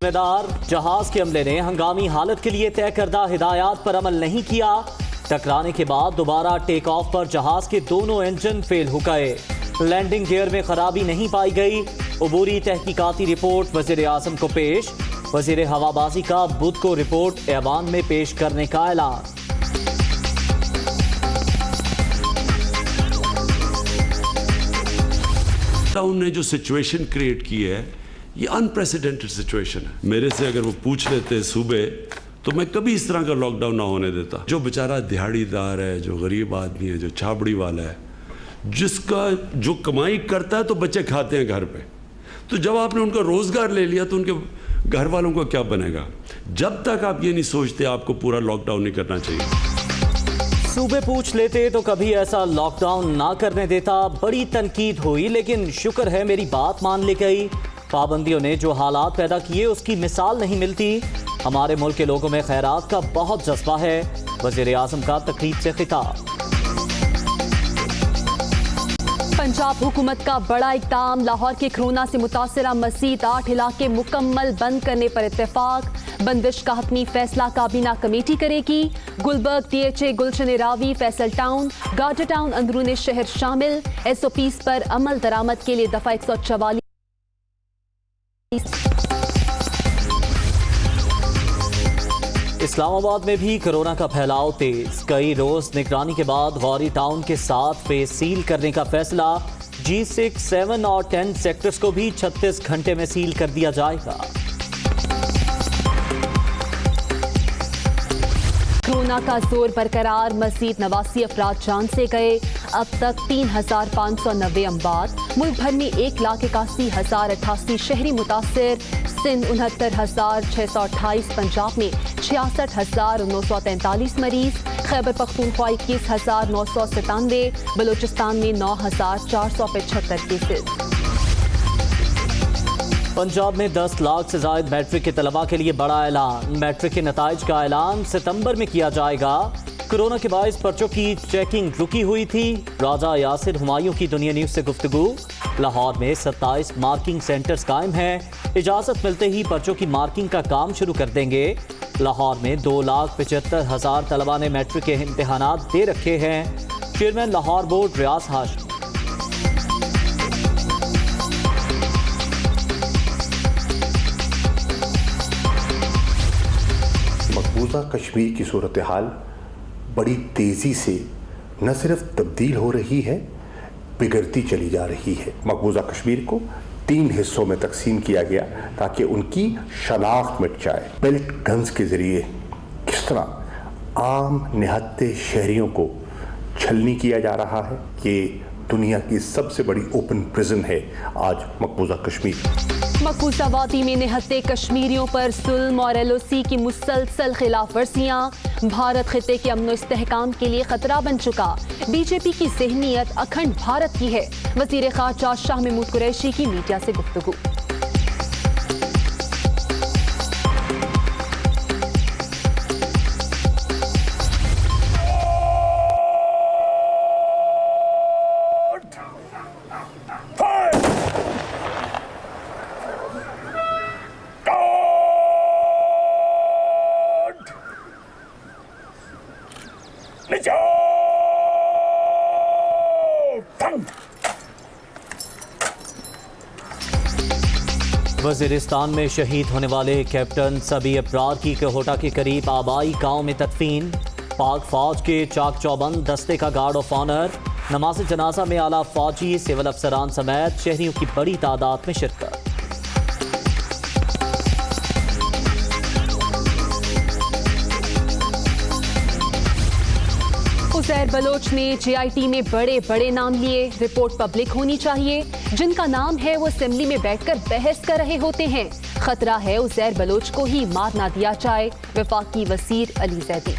ذمہ دار جہاز کے عملے نے ہنگامی حالت کے لیے طے کردہ ہدایات پر عمل نہیں کیا. ٹکرانے کے بعد دوبارہ ٹیک آف پر جہاز کے دونوں انجن فیل ہو گئے. لینڈنگ گیئر میں خرابی نہیں پائی گئی. عبوری تحقیقاتی رپورٹ وزیر اعظم کو پیش. وزیر ہوابازی کا بدھ کو رپورٹ ایوان میں پیش کرنے کا اعلان. لاک ڈاؤن نے جو سچویشن کریٹ کی ہے یہ انپریسیڈنٹڈ سچویشن ہے. میرے سے اگر وہ پوچھ لیتے صوبے تو میں کبھی اس طرح کا لاک ڈاؤن نہ ہونے دیتا. جو بیچارہ دہاڑی دار ہے, جو غریب آدمی ہے, جو چھاپڑی والا ہے, جس کا جو کمائی کرتا ہے تو بچے کھاتے ہیں گھر پہ, تو جب آپ نے ان کا روزگار لے لیا تو ان کے گھر والوں کا کیا بنے گا؟ جب تک آپ یہ نہیں سوچتے آپ کو پورا لاک ڈاؤن نہیں کرنا چاہیے. صوبے پوچھ لیتے تو کبھی ایسا لاک ڈاؤن نہ کرنے دیتا. بڑی تنقید ہوئی لیکن شکر ہے میری بات مان لی گئی. پابندیوں نے جو حالات پیدا کیے اس کی مثال نہیں ملتی. ہمارے ملک کے لوگوں میں خیرات کا بہت جذبہ ہے. وزیر اعظم کا تقریب سے خطاب. پنجاب حکومت کا بڑا اقدام. لاہور کے کرونا سے متاثرہ مزید 8 علاقے مکمل بند کرنے پر اتفاق. بندش کا حتمی فیصلہ کابینہ کمیٹی کرے گی. Gulberg, D H A, Gulshan Ravi, Faisal town, garden town, اندرون شہر شامل. ایس او پیز پر عمل درآمد کے لیے دفعہ 144. اسلام آباد میں بھی کورونا کا پھیلاؤ تیز. کئی روز نگرانی کے بعد غوری ٹاؤن کے 7 فیز سیل کرنے کا فیصلہ. G6, 7 اور 10 سیکٹرز کو بھی 36 گھنٹے میں سیل کر دیا جائے گا. کورونا کا زور برقرار. مزید 89 افراد جان سے گئے. اب تک 3590 اموات. ملک بھر میں 1,81,088 شہری متاثر. سندھ 69,628. پنجاب میں 66,943 مریض. خیبر پختونخوا 21,997. بلوچستان میں 9,475 کیسز. پنجاب میں 10 لاکھ سے زائد میٹرک کے طلباء کے لیے بڑا اعلان. میٹرک کے نتائج کا اعلان ستمبر میں کیا جائے گا. کورونا کے باعث پرچوں کی چیکنگ رکی ہوئی تھی. راجہ یاسر ہمایوں کی دنیا نیوز سے گفتگو. لاہور میں 27 مارکنگ سینٹرز قائم ہیں. اجازت ملتے ہی پرچوں کی مارکنگ کا کام شروع کر دیں گے. لاہور میں 2,75,000 طلباء نے میٹرک کے امتحانات دے رکھے ہیں. چیئرمین لاہور بورڈ ریاض ہاشمی. مقبوضہ کشمیر کی صورتحال بڑی تیزی سے نہ صرف تبدیل ہو رہی ہے, بگڑتی چلی جا رہی ہے. مقبوضہ کشمیر کو 3 حصوں میں تقسیم کیا گیا تاکہ ان کی شناخت مٹ جائے. بیلٹ گنز کے ذریعے کس طرح عام نہتے شہریوں کو چھلنی کیا جا رہا ہے. یہ دنیا کی سب سے بڑی اوپن پرزن ہے آج مقبوضہ کشمیر. مقبوضہ وادی میں نہتے کشمیریوں پر ظلم اور ایل او سی کی مسلسل خلاف ورزیاں. بھارت خطے کے امن و استحکام کے لیے خطرہ بن چکا. بی جے پی کی ذہنیت اکھنڈ بھارت کی ہے. وزیر خارجہ شاہ محمود قریشی کی میڈیا سے گفتگو. وزیرستان میں شہید ہونے والے کیپٹن سبی ابرار کی کوہوٹا کے قریب آبائی گاؤں میں تدفین. پاک فوج کے چاک چوبند دستے کا گارڈ آف آنر. نماز جنازہ میں اعلیٰ فوجی, سول افسران سمیت شہریوں کی بڑی تعداد میں شرکت. عزیر بلوچ نے جے آئی ٹی میں بڑے بڑے نام لیے. رپورٹ پبلک ہونی چاہیے. جن کا نام ہے وہ اسمبلی میں بیٹھ کر بحث کر رہے ہوتے ہیں. خطرہ ہے عزیر بلوچ کو ہی مار نہ دیا جائے. وفاقی وزیر علی زیدی.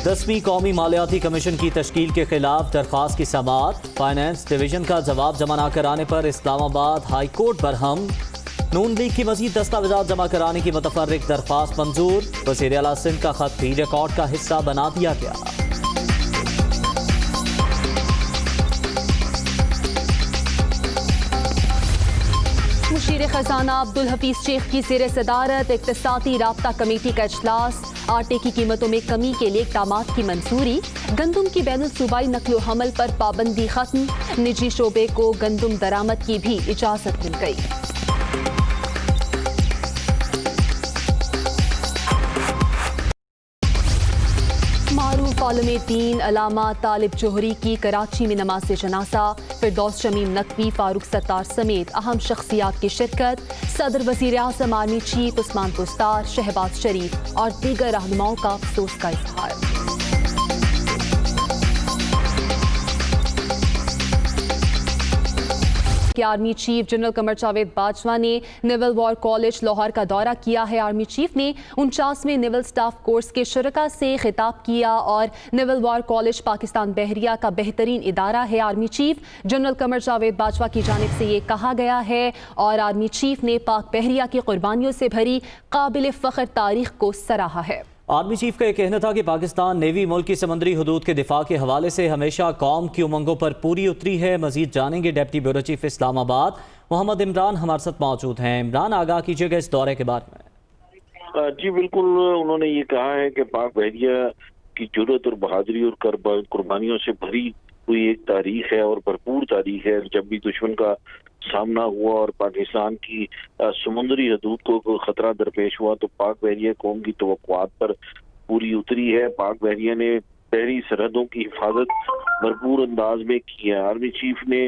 10ویں قومی مالیاتی کمیشن کی تشکیل کے خلاف درخواست کی سماعت. فائنانس ڈویژن کا جواب جمع نہ کرانے پر اسلام آباد ہائی کورٹ برہم. نون لیگ کی مزید دستاویزات جمع کرانے کی متفرق درخواست منظور. وزیر اعلیٰ سندھ کا خط بھی ریکارڈ کا حصہ بنا دیا گیا. वज़ीर ख़ज़ाना अब्दुल हफीज़ शेख की ज़ेर सदारत इक़्तिसादी राब्ता कमेटी का इजलास। आटे की कीमतों में कमी के लिए इक़दामात की मंजूरी। गंदम की बैनुल सूबाई नक़्ल हमल पर पाबंदी खत्म। निजी शोबे को गंदम दरामद की भी इजाज़त मिल गई। मारूफ आलम दीन अल्लामा तालिब जोहरी की कराची में नमाज जनाजा। फिरदौस शमीम नकवी, फारूक सत्तार समेत अहम शख्सियात की शिरकत। सदर वज़ीर आज़म, आर्मी चीफ उस्मान पुस्तार, शहबाज शरीफ और दीगर रहनुमाओं का अफसोस का इजहार। Army chief general Qamar Javed Bajwa ने नेवल वॉर कॉलेज लाहौर का दौरा किया है। आर्मी चीफ ने 49वें नेवल स्टाफ कोर्स के शुरका से खिताब किया और नेवल वॉर कॉलेज पाकिस्तान बहरिया का बेहतरीन इदारा है। Army chief general Qamar Javed Bajwa की जानिब से ये कहा गया है और आर्मी चीफ ने पाक बहरिया की कुर्बानियों से भरी काबिल फ़ख्र तारीख को सराहा है। आर्मी चीफ का यह कहना था कि पाकिस्तान नेवी मुल्क की समुद्री हदूद के दिफा के हवाले से हमेशा कौम की उमंगों पर पूरी उतरी है। मजीद जानेंगे deputy bureau chief Islamabad Mohammad Imran हमारे साथ मौजूद हैं। इमरान, आगाह कीजिएगा इस दौरे के बारे में। जी बिल्कुल, उन्होंने ये कहा है कि पाक बहरिया की जुर्रत और बहादुरी और कुर्बानियों से भरी हुई एक तारीख है और भरपूर तारीख है। जब भी दुश्मन का सामना हुआ और पाकिस्तान की समुद्री हदूद को खतरा दरपेश हुआ तो पाक बहरिया कौम की तवक्कुआत पर पूरी उतरी है। पाक बहरिया ने बहरी सरहदों की हिफाजत भरपूर अंदाज में की है। आर्मी चीफ ने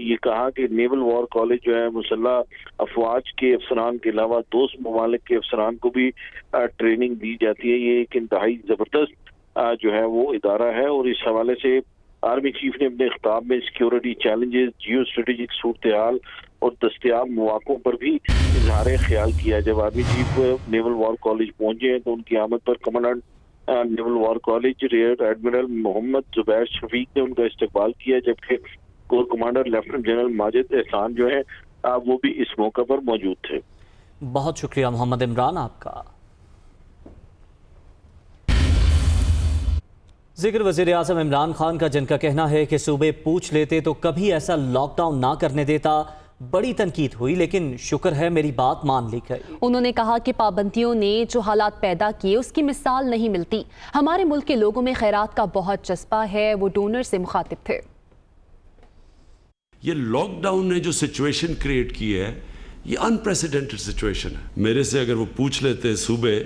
ये कहा कि नेवल वॉर कॉलेज जो है मुसल्लह अफवाज के अफसरान के अलावा दोस्त ममालिक के अफसरान को भी ट्रेनिंग दी जाती है। ये एक इंतहाई ज़बरदस्त जो है वो इदारा है और इस हवाले से आर्मी चीफ ने अपने खिताब में सिक्योरिटी चैलेंजेस, जियो स्ट्रेटेजिक सूरत हाल और दस्तयाब मौक़ों पर भी इजहार ख्याल किया। जब army chief naval war college पहुंचे हैं तो उनकी आमद पर commandant naval war college rear admiral Mohammad Zubair Shafiq ने उनका इस्तकबाल किया, जबकि corps commander lieutenant general Majid Ehsan जो है वो भी इस मौके पर मौजूद थे। बहुत शुक्रिया मोहम्मद इमरान आपका। जिक्र वज़ीर आज़म इमरान खान का, जिनका कहना है कि सूबे पूछ लेते तो कभी ऐसा लॉकडाउन ना करने देता। बड़ी तनकीद हुई लेकिन शुक्र है मेरी बात मान ली गई। उन्होंने कहा कि पाबंदियों ने जो हालात पैदा किए उसकी मिसाल नहीं मिलती। हमारे मुल्क के लोगों में खैरात का बहुत जज्बा है। वो डोनर से मुखातिब थे। ये लॉकडाउन ने जो सिचुएशन क्रिएट की है ये अनप्रेसिडेंटेड सिचुएशन है। मेरे से अगर वो पूछ लेते सूबे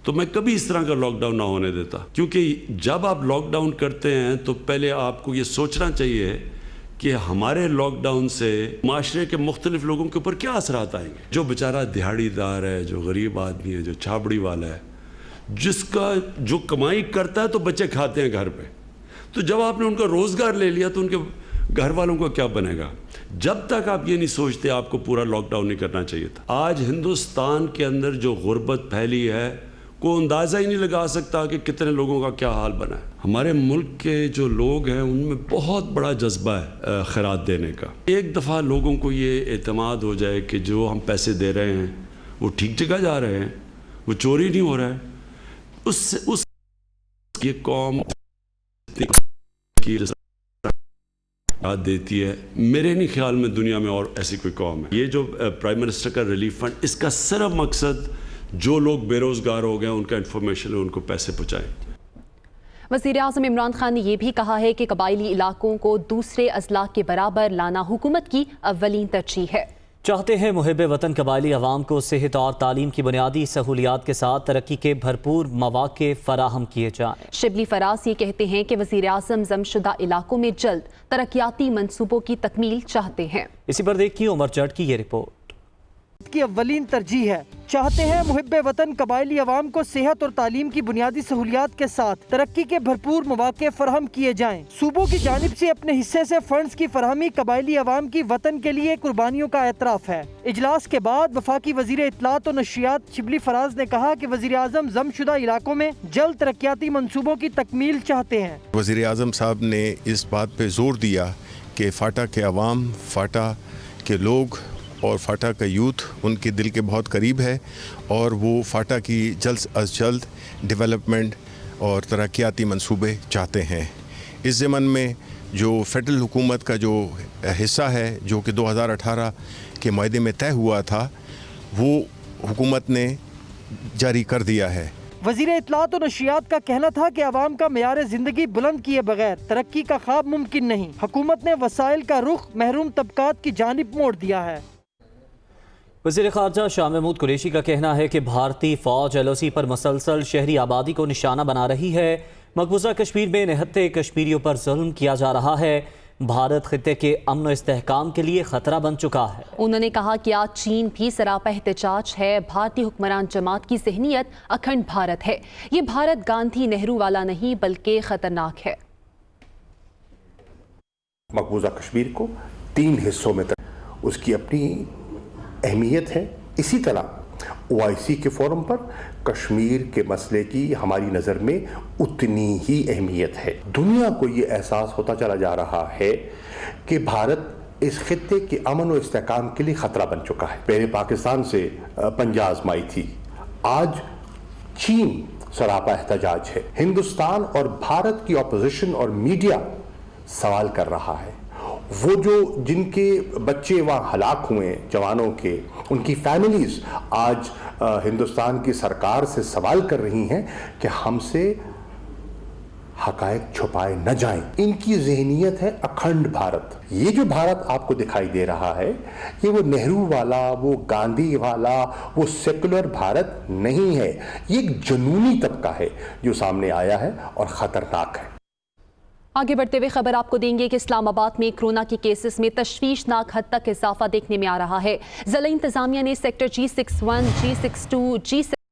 तो मैं कभी इस तरह का लॉकडाउन ना होने देता, क्योंकि जब आप लॉकडाउन करते हैं तो पहले आपको ये सोचना चाहिए कि हमारे लॉकडाउन से माशरे के मुख्तलिफ लोगों के ऊपर क्या असरात आएंगे। जो बेचारा दिहाड़ीदार है, जो गरीब आदमी है, जो छाबड़ी वाला है, जिसका जो कमाई करता है तो बच्चे खाते हैं घर पे, तो जब आपने उनका रोज़गार ले लिया तो उनके घर वालों को क्या बनेगा। जब तक आप ये नहीं सोचते आपको पूरा लॉकडाउन नहीं करना चाहिए था। आज हिंदुस्तान के अंदर जो गुर्बत फैली है कोई अंदाज़ा ही नहीं लगा सकता कि कितने लोगों का क्या हाल बना है। हमारे मुल्क के जो लोग हैं उनमें बहुत बड़ा जज्बा है खैरात देने का। एक दफ़ा लोगों को ये एतमाद हो जाए कि जो हम पैसे दे रहे हैं वो ठीक जगह जा रहे हैं, वो चोरी नहीं हो रहा है, उस ये कौम की देती है। मेरे नहीं ख्याल में दुनिया में और ऐसी कोई कौम है। ये जो प्राइम मिनिस्टर का रिलीफ फंड, इसका सिर्फ मकसद जो लोग बेरोजगार हो गए उनका इंफॉर्मेशन है, उनको पैसे पहुँचाएं। वज़ीर आज़म इमरान खान ने यह भी कहा है कि कबायली इलाकों को दूसरे अजला के बराबर लाना हुकूमत की अव्वलीन तरजीह है। चाहते हैं मुहिब वतन कबायली अवाम को सेहत और तालीम की बुनियादी सहूलियात के साथ तरक्की के भरपूर मौक़े फराहम किए जाएँ। शिबली फराज ये कहते हैं कि वज़ीर आज़म ज़मशुदा इलाकों में जल्द तरक्याती मंसूबों की तकमील चाहते हैं। इसी पर देखिए उमर जट की ये रिपोर्ट। की अव्वलीन तरजीह है। चाहते हैं मुहिब वतन कबायली अवाम को सेहत और तालीम की बुनियादी सहूलियात के साथ तरक्की के भरपूर मौक़े फराहम किए जाएं। सूबों की जानिब से अपने हिस्से से फंड्स की फराहमी कबायली अवाम की वतन के लिए कुर्बानियों का एतराफ़ है। इजलास के बाद वफाकी वज़ीर इत्तलात और नशियात शिबली फराज ने कहा कि वज़ीर आज़म ज़मशुदा इलाकों में जल्द तरक्याती मंसूबों की तकमील चाहते हैं। वज़ीर आज़म साहब ने इस बात पे जोर दिया कि फाटा के अवाम, फाटा के लोग और फाटा का यूथ उनके दिल के बहुत करीब है और वो फाटा की जल्द अज जल्द डेवलपमेंट और तरक्याती मंसूबे चाहते हैं। इस ज़मन में जो फेडरल हुकूमत का जो हिस्सा है, जो कि 2018 के मायदे में तय हुआ था, वो हुकूमत ने जारी कर दिया है। वज़ीर इत्तलात और नशियात का कहना था कि अवाम का मेयार ज़िंदगी बुलंद किए बगैर तरक्की का ख्वाब मुमकिन नहीं। हुकूमत ने वसाइल का रुख महरूम तबकात की जानिब मोड़ दिया है। वज़ीर ख़ारजा शाह महमूद कुरैशी का कहना है कि भारतीय फ़ौज LOC पर मुसलसल शहरी आबादी को निशाना बना रही है। मकबूजा कश्मीर में निहत्ते कश्मीरियों पर जुल्म किया जा रहा है। भारत खित्ते के अमन और इस्तेहकाम के लिए खतरा बन चुका है। उन्होंने कहा कि आज चीन भी सरापा एहतजाज है। भारतीय हुक्मरान जमात की ज़हनियत अखंड भारत है। ये भारत गांधी नेहरू वाला नहीं बल्कि खतरनाक है। मकबूजा कश्मीर को 3 हिस्सों में उसकी अपनी अहमियत है। इसी तरह OIC के फोरम पर कश्मीर के मसले की हमारी नज़र में उतनी ही अहमियत है। दुनिया को ये एहसास होता चला जा रहा है कि भारत इस खित्ते के अमन और इस्तेहकाम के लिए ख़तरा बन चुका है। पहले पाकिस्तान से पंजा आजमाई थी, आज चीन सरापा एहतजाज है। हिंदुस्तान और भारत की अपोजिशन और मीडिया सवाल कर रहा है। वो जो जिनके बच्चे वहाँ हलाक हुए जवानों के, उनकी फैमिलीज आज हिंदुस्तान की सरकार से सवाल कर रही हैं कि हमसे हकायक छुपाए न जाएं। इनकी ज़हनियत है अखंड भारत। ये जो भारत आपको दिखाई दे रहा है, ये वो नेहरू वाला, वो गांधी वाला, वो सेकुलर भारत नहीं है। ये एक जुनूनी तबका है जो सामने आया है और ख़तरनाक है। आगे बढ़ते हुए खबर आपको देंगे कि इस्लामाबाद में कोरोना के केसेस में तशवीशनाक हद तक इजाफा देखने में आ रहा है। ज़िला इंतजामिया ने सेक्टर G61, G62, G